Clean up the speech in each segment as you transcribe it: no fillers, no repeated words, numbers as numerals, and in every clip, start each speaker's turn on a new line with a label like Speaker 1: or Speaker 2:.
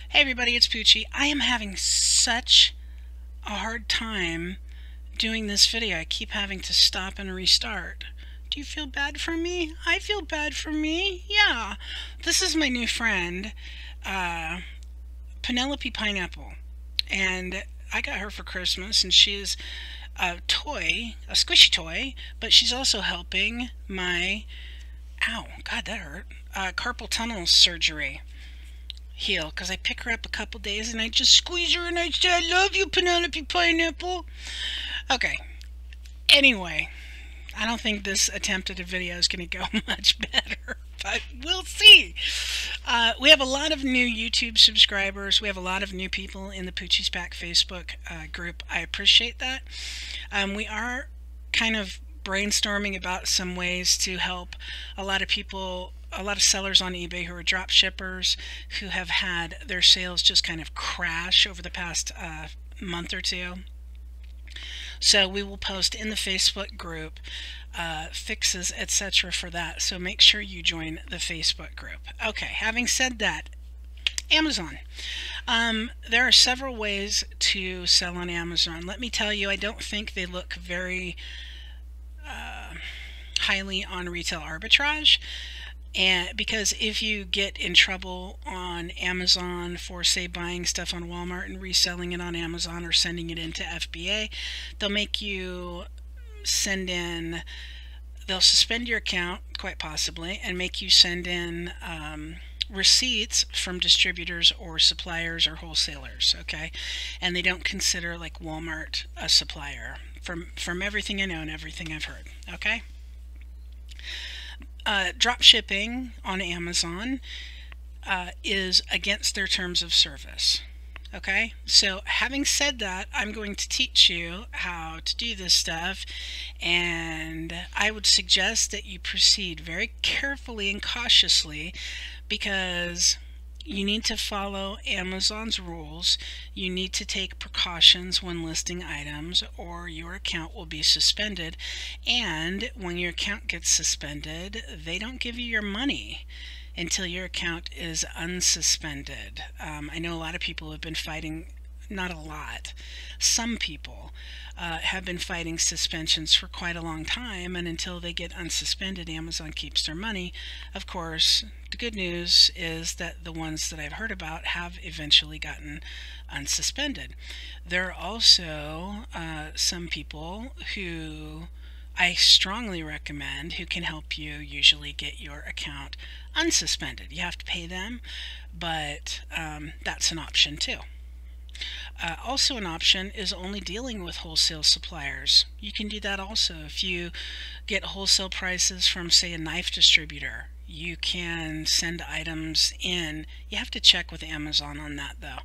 Speaker 1: Hey everybody, it's Poochie. I am having such a hard time doing this video. I keep having to stop and restart. Do you feel bad for me? I feel bad for me. Yeah. This is my new friend, Penelope Pineapple. And I got her for Christmas, and she is a toy, a squishy toy, but she's also helping my, ow, God, that hurt, carpal tunnel surgery heal, because I pick her up a couple days and I just squeeze her and I say, I love you, Penelope Pineapple. Okay. Anyway, I don't think this attempt at a video is going to go much better, but we'll see. We have a lot of new YouTube subscribers. We have a lot of new people in the Poochie's Pack Facebook group. I appreciate that. We are kind of brainstorming about some ways to help a lot of people, a lot of sellers on eBay who are drop shippers who have had their sales just kind of crash over the past month or two. So we will post in the Facebook group fixes, etc. for that. So make sure you join the Facebook group. Okay, having said that, Amazon. There are several ways to sell on Amazon. Let me tell you, I don't think they look very highly on retail arbitrage. And because if you get in trouble on Amazon for, say, buying stuff on Walmart and reselling it on Amazon or sending it into FBA, they'll make you send in, they'll suspend your account, quite possibly, and make you send in receipts from distributors or suppliers or wholesalers, okay? And they don't consider, like, Walmart a supplier, from everything I know and everything I've heard, okay? Drop shipping on Amazon is against their terms of service. Okay, so having said that, I'm going to teach you how to do this stuff, and I would suggest that you proceed very carefully and cautiously, because you need to follow Amazon's rules. You need to take precautions when listing items, or your account will be suspended. And when your account gets suspended, they don't give you your money until your account is unsuspended. I know a lot of people have been fighting, not a lot, some people have been fighting suspensions for quite a long time, and until they get unsuspended, Amazon keeps their money. Of course, the good news is that the ones that I've heard about have eventually gotten unsuspended. There are also some people who I strongly recommend who can help you usually get your account unsuspended. You have to pay them, but that's an option too. Also an option is only dealing with wholesale suppliers. You can do that also. If you get wholesale prices from, say, a knife distributor, you can send items in. You have to check with Amazon on that though,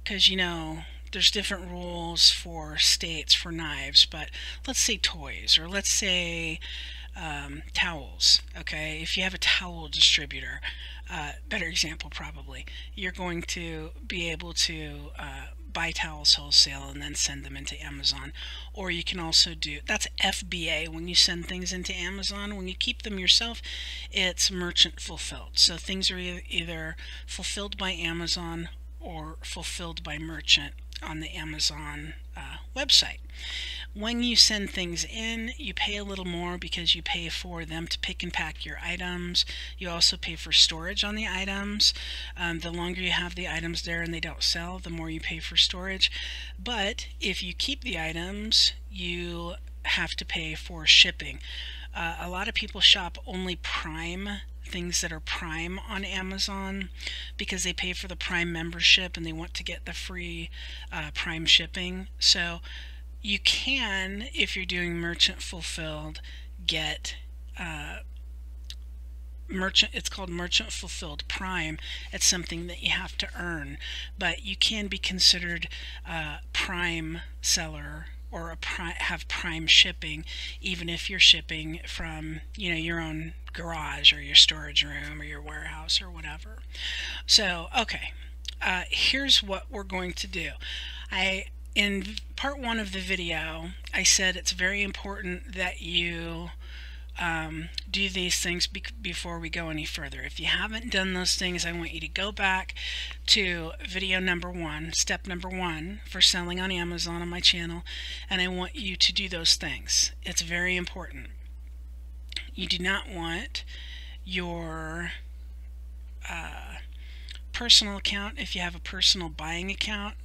Speaker 1: because you know there's different rules for states for knives, but let's say toys, or let's say towels. Okay, if you have a towel distributor, better example probably, you're going to be able to buy towels wholesale and then send them into Amazon. Or you can also do, that's FBA, when you send things into Amazon. When you keep them yourself, it's merchant fulfilled. So things are either fulfilled by Amazon or fulfilled by merchant on the Amazon website. When you send things in, you pay a little more because you pay for them to pick and pack your items. You also pay for storage on the items. The longer you have the items there and they don't sell, the more you pay for storage. But if you keep the items, you have to pay for shipping. A lot of people shop only Prime, things that are Prime on Amazon, because they pay for the Prime membership and they want to get the free Prime shipping. So you can, if you're doing merchant fulfilled, get it's called merchant fulfilled Prime. It's something that you have to earn, but you can be considered a Prime seller or have Prime shipping, even if you're shipping from, you know, your own garage or your storage room or your warehouse or whatever. So okay, here's what we're going to do. In part one of the video, I said it's very important that you do these things before we go any further. If you haven't done those things, I want you to go back to video number 1, step number 1 for selling on Amazon on my channel, and I want you to do those things. It's very important. You do not want your personal account, if you have a personal buying account,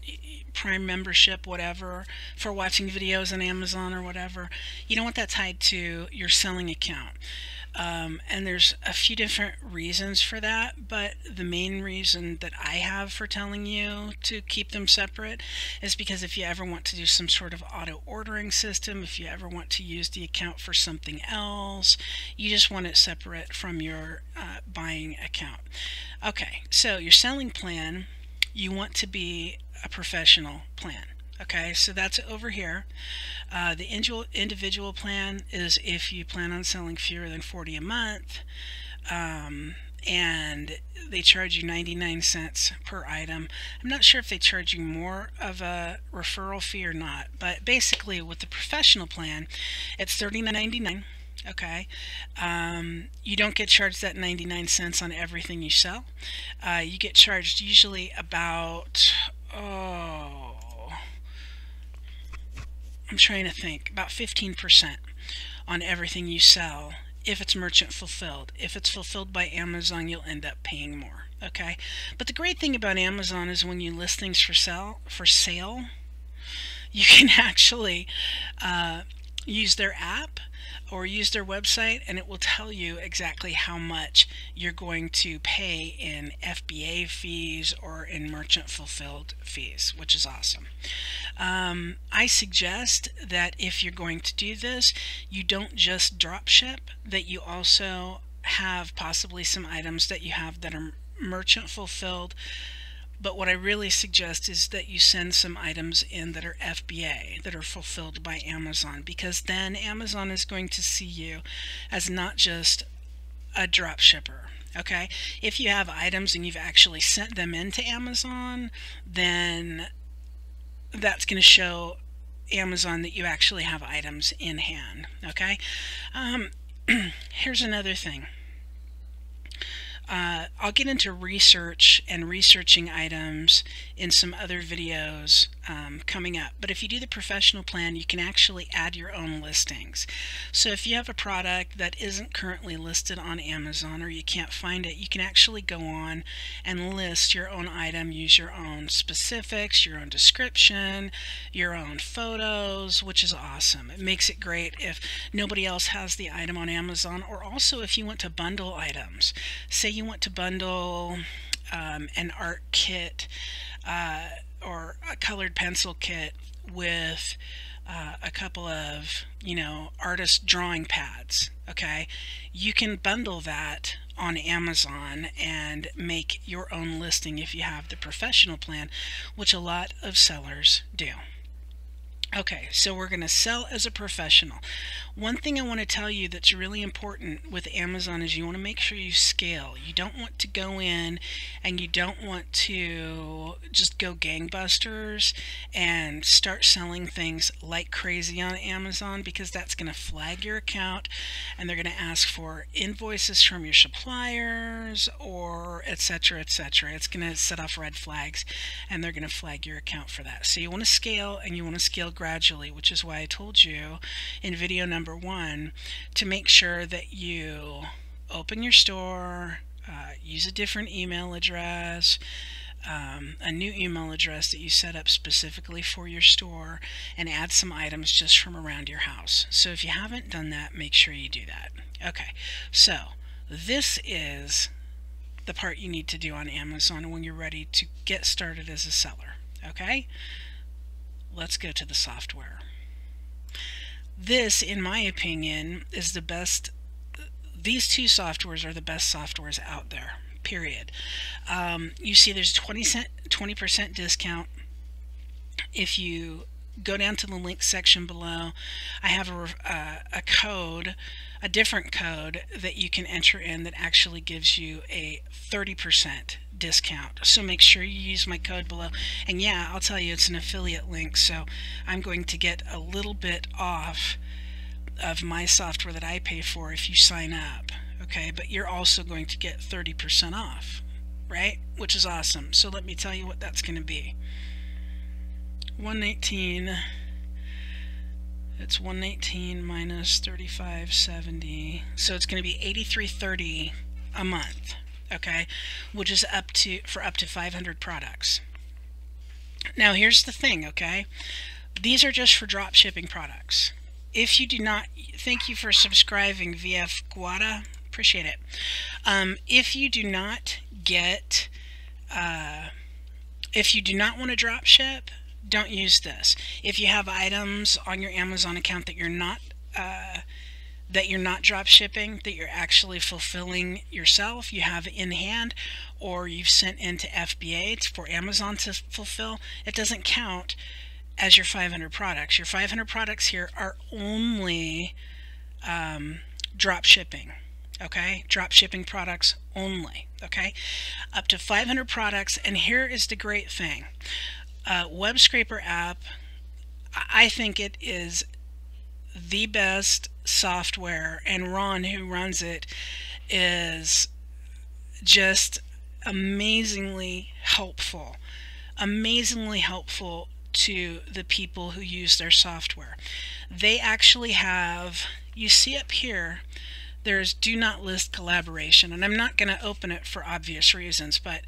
Speaker 1: Prime membership, whatever, for watching videos on Amazon or whatever, you don't want that tied to your selling account. And there's a few different reasons for that, but the main reason that I have for telling you to keep them separate is because if you ever want to do some sort of auto ordering system, if you ever want to use the account for something else, you just want it separate from your buying account. Okay, so your selling plan, you want to be a professional plan. Okay, so that's over here. The individual plan is if you plan on selling fewer than 40 a month, and they charge you 99 cents per item. I'm not sure if they charge you more of a referral fee or not, but basically with the professional plan, it's $39.99. Okay, you don't get charged that 99 cents on everything you sell. You get charged usually about, I'm trying to think, about 15% on everything you sell if it's merchant fulfilled. If it's fulfilled by Amazon, you'll end up paying more. Okay, but the great thing about Amazon is when you list things for sale, you can actually use their app or use their website, and it will tell you exactly how much you're going to pay in FBA fees or in merchant fulfilled fees, which is awesome. I suggest that if you're going to do this, you don't just drop ship, that you also have possibly some items that you have that are merchant fulfilled. But what I really suggest is that you send some items in that are FBA, that are fulfilled by Amazon, because then Amazon is going to see you as not just a drop shipper. Okay, if you have items and you've actually sent them into Amazon, then that's going to show Amazon that you actually have items in hand. Okay, here's another thing. I'll get into research and researching items in some other videos coming up. But if you do the professional plan, you can actually add your own listings. So if you have a product that isn't currently listed on Amazon or you can't find it, you can actually go on and list your own item, use your own specifics, your own description, your own photos, which is awesome. It makes it great if nobody else has the item on Amazon, or also if you want to bundle items. Say you want to bundle an art kit or a colored pencil kit with a couple of, artist drawing pads. Okay, you can bundle that on Amazon and make your own listing if you have the professional plan, which a lot of sellers do. Okay, so we're going to sell as a professional. One thing I want to tell you that's really important with Amazon is you want to make sure you scale. You don't want to go in and you don't want to just go gangbusters and start selling things like crazy on Amazon, because that's going to flag your account and they're going to ask for invoices from your suppliers or etc. etc. It's going to set off red flags and they're going to flag your account for that. So you want to scale, and you want to scale gradually, which is why I told you in video number 1 to make sure that you open your store, use a different email address, a new email address that you set up specifically for your store, and add some items just from around your house. So if you haven't done that, make sure you do that. Okay, so this is the part you need to do on Amazon when you're ready to get started as a seller. Okay, let's go to the software. This, in my opinion, is the best. These two softwares are the best softwares out there, period. You see there's 20% discount. If you go down to the link section below, I have a code, a different code that you can enter in that actually gives you a 30% discount. So make sure you use my code below. And yeah, I'll tell you, it's an affiliate link, so I'm going to get a little bit off of my software that I pay for if you sign up. Okay, but you're also going to get 30% off, right? Which is awesome. So let me tell you what that's going to be. 119, it's 119 minus 3570, so it's going to be 83.30 a month, okay, which is up to 500 products. Now here's the thing, okay, these are just for drop shipping products. If you do not, thank you for subscribing, VF Guada, appreciate it. If you do not get, if you do not want to drop ship, don't use this. If you have items on your Amazon account that you're not drop shipping, that you're actually fulfilling yourself, you have in hand, or you've sent into FBA for Amazon to fulfill, it doesn't count as your 500 products. Your 500 products here are only drop shipping. Okay, drop shipping products only. Okay, up to 500 products. And here is the great thing. Web Scraper app, I think it is the best software, and Ron, who runs it, is just amazingly helpful to the people who use their software. They actually have, you see up here, there's do not list collaboration, and I'm not going to open it for obvious reasons, but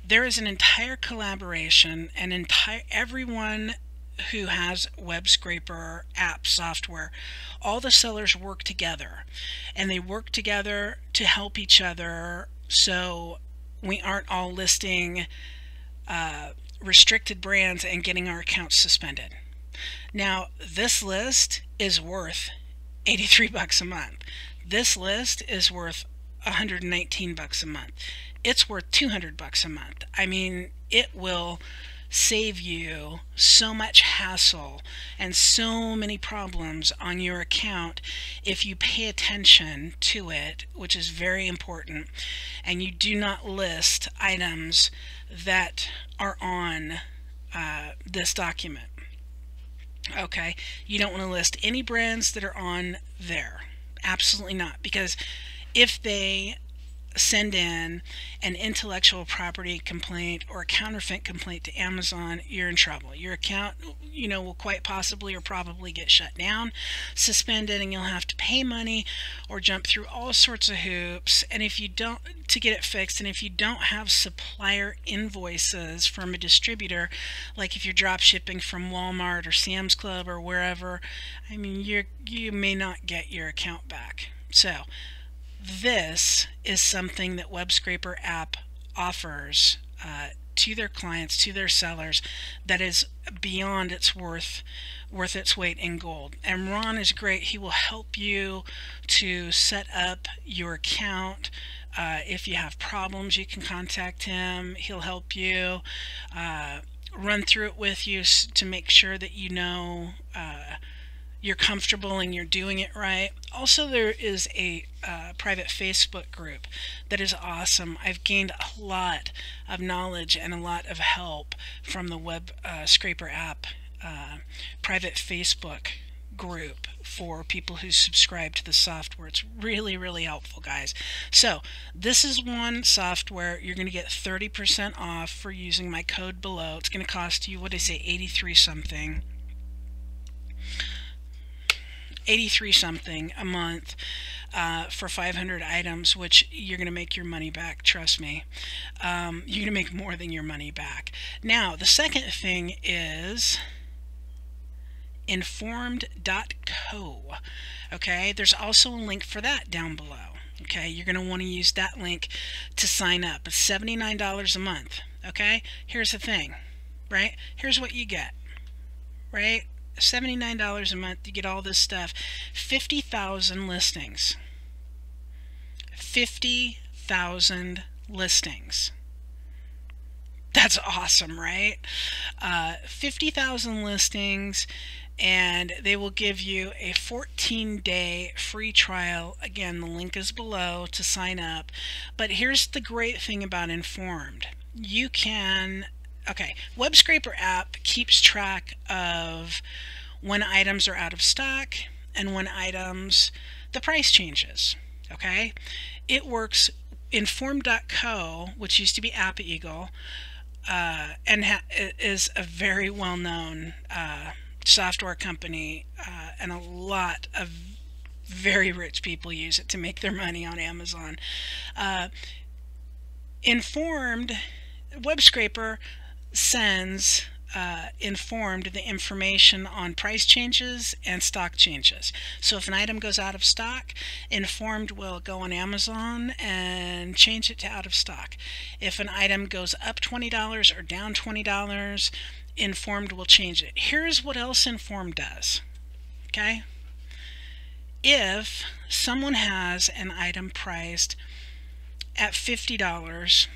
Speaker 1: there is an entire collaboration, and everyone who has Web Scraper app software, all the sellers work together, and they work together to help each other, so we aren't all listing restricted brands and getting our accounts suspended. Now, this list is worth 83 bucks a month. This list is worth 119 bucks a month. It's worth 200 bucks a month. I mean, it will save you so much hassle and so many problems on your account if you pay attention to it, which is very important, and you do not list items that are on this document. Okay, you don't want to list any brands that are on there. Absolutely not, because if they send in an intellectual property complaint or a counterfeit complaint to Amazon, you're in trouble. Your account, will quite possibly or probably get shut down, suspended, and you'll have to pay money or jump through all sorts of hoops. And if you don't, to get it fixed, and if you don't have supplier invoices from a distributor, like if you're drop shipping from Walmart or Sam's Club or wherever, I mean, you may not get your account back. So this is something that Web Scraper app offers to their clients, to their sellers, that is beyond its worth its weight in gold. And Ron is great. He will help you to set up your account. If you have problems, you can contact him. He'll help you run through it with you to make sure that you're comfortable and you're doing it right. Also, there is a private Facebook group that is awesome. I've gained a lot of knowledge and a lot of help from the Web Scraper app private Facebook group for people who subscribe to the software. It's really, really helpful, guys. So this is one software. You're going to get 30% off for using my code below. It's going to cost you, what did I say, 83 something a month for 500 items, which you're going to make your money back, trust me. You're going to make more than your money back. Now, the second thing is informed.co. Okay, there's also a link for that down below. Okay, you're going to want to use that link to sign up. It's $79 a month. Okay, here's the thing, right? Here's what you get, right? $79 a month, you get all this stuff. 50,000 listings. 50,000 listings. That's awesome, right? 50,000 listings, and they will give you a 14-day free trial. Again, the link is below to sign up. But here's the great thing about Informed. You can, okay, Web Scraper app keeps track of when items are out of stock and when items, the price changes. Okay, it works. Informed.co, which used to be App Eagle, and is a very well-known software company, and a lot of very rich people use it to make their money on Amazon. Informed, Web Scraper sends Informed the information on price changes and stock changes. So if an item goes out of stock, Informed will go on Amazon and change it to out of stock. If an item goes up $20 or down $20, Informed will change it. Here's what else Informed does. Okay? If someone has an item priced at $50,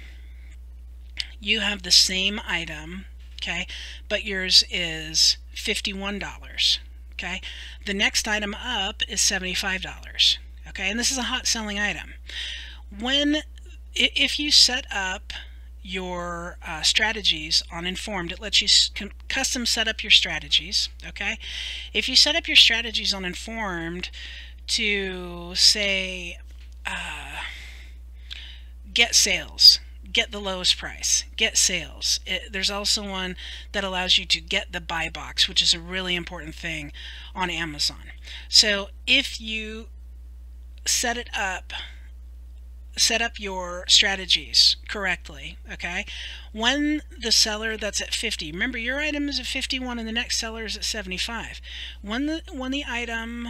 Speaker 1: you have the same item, okay, but yours is $51, okay? The next item up is $75, okay? And this is a hot selling item. If you set up your strategies on Informed, it lets you custom set up your strategies, okay? If you set up your strategies on Informed to say get sales, get the lowest price, get sales. There's also one that allows you to get the buy box, which is a really important thing on Amazon. So if you set up your strategies correctly, okay, when the seller that's at 50, remember your item is at 51 and the next seller is at 75. When the item,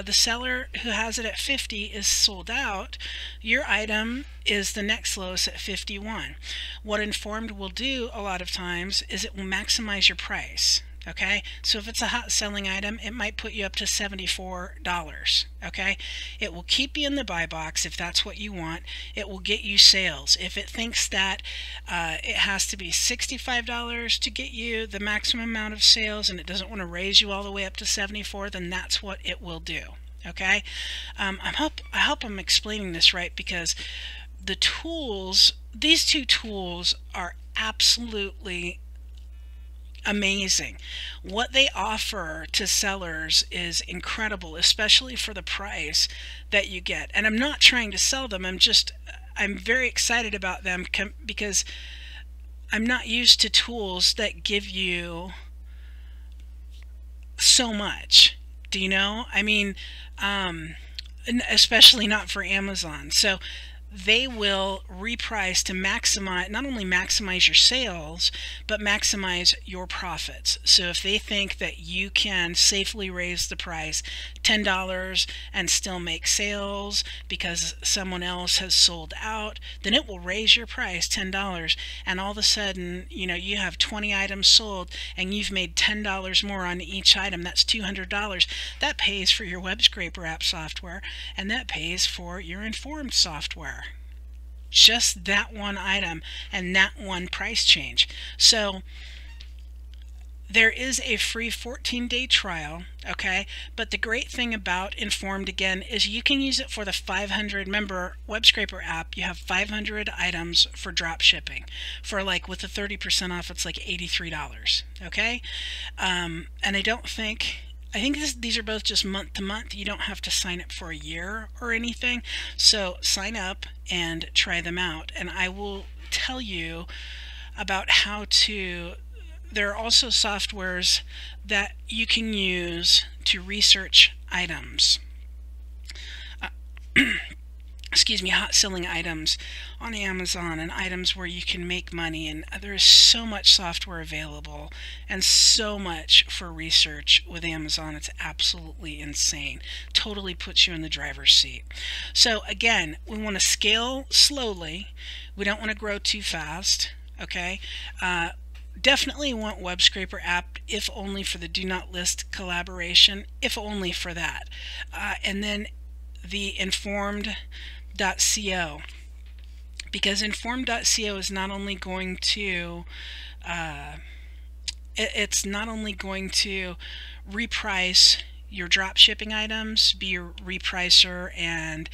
Speaker 1: the seller who has it at 50 is sold out, your item is the next lowest at 51. What Informed will do a lot of times is it will maximize your price. Okay, so if it's a hot selling item, it might put you up to $74. Okay, it will keep you in the buy box if that's what you want. It will get you sales. If it thinks that it has to be $65 to get you the maximum amount of sales and it doesn't want to raise you all the way up to $74, then that's what it will do. Okay, I hope I'm explaining this right, because the tools, these two tools, are absolutely amazing. What they offer to sellers is incredible, especially for the price that you get. And I'm not trying to sell them, I'm very excited about them because I'm not used to tools that give you so much. Do you know? I mean, especially not for Amazon. So they will reprice to maximize, not only maximize your sales, but maximize your profits. So if they think that you can safely raise the price $10 and still make sales because someone else has sold out, then it will raise your price $10, and all of a sudden, you know, you have 20 items sold and you've made $10 more on each item. That's $200. That pays for your web scraper app software, and that pays for your Informed software. Just that one item and that one price change. So there is a free 14-day trial, okay? But the great thing about Informed, again, is you can use it for the 500 member web scraper app. You have 500 items for drop shipping. For, like, with the 30% off, it's like $83, okay? And I think these are both just month to month. You don't have to sign up for a year or anything. So sign up and try them out. And I will tell you about how to. There are also softwares that you can use to research items. Excuse me, hot selling items on Amazon, and items where you can make money, and there is so much software available and so much for research with Amazon. It's absolutely insane. Totally puts you in the driver's seat. So again, we want to scale slowly. We don't want to grow too fast, okay? Definitely want web scraper app, if only for the do not list collaboration, if only for that. And then the Informed.co, because Informed.co is not only going to it's not only going to reprice your drop shipping items, be your repricer, and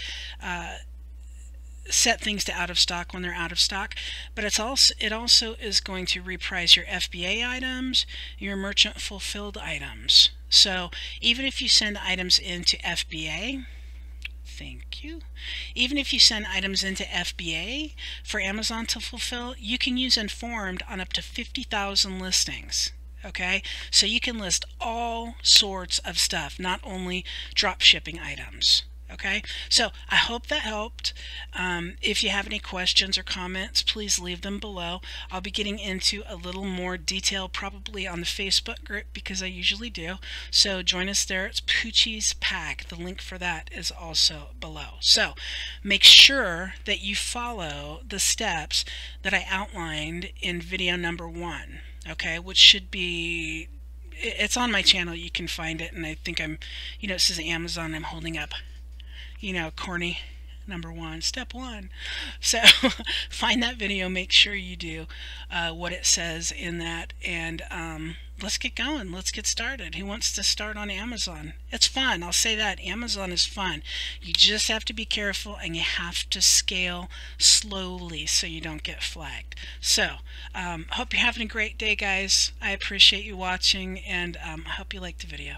Speaker 1: set things to out of stock when they're out of stock, but it also is going to reprice your FBA items, your merchant fulfilled items. So even if you send items into FBA, thank you. Even if you send items into FBA for Amazon to fulfill, you can use Informed on up to 50,000 listings. Okay, so you can list all sorts of stuff, not only drop shipping items. Okay, so I hope that helped. If you have any questions or comments, please leave them below. I'll be getting into a little more detail probably on the Facebook group, because I usually do. So join us there. It's Poochie's Pack. The link for that is also below. So make sure that you follow the steps that I outlined in video number 1. Okay, which should be, it's on my channel, you can find it, and I think I'm, it says Amazon, I'm holding up, corny number 1, step 1. So find that video, make sure you do what it says in that, and let's get going. Let's get started. Who wants to start on Amazon? It's fun. I'll say that. Amazon is fun. You just have to be careful, and you have to scale slowly so you don't get flagged. So hope you're having a great day, guys. I appreciate you watching, and I hope you liked the video.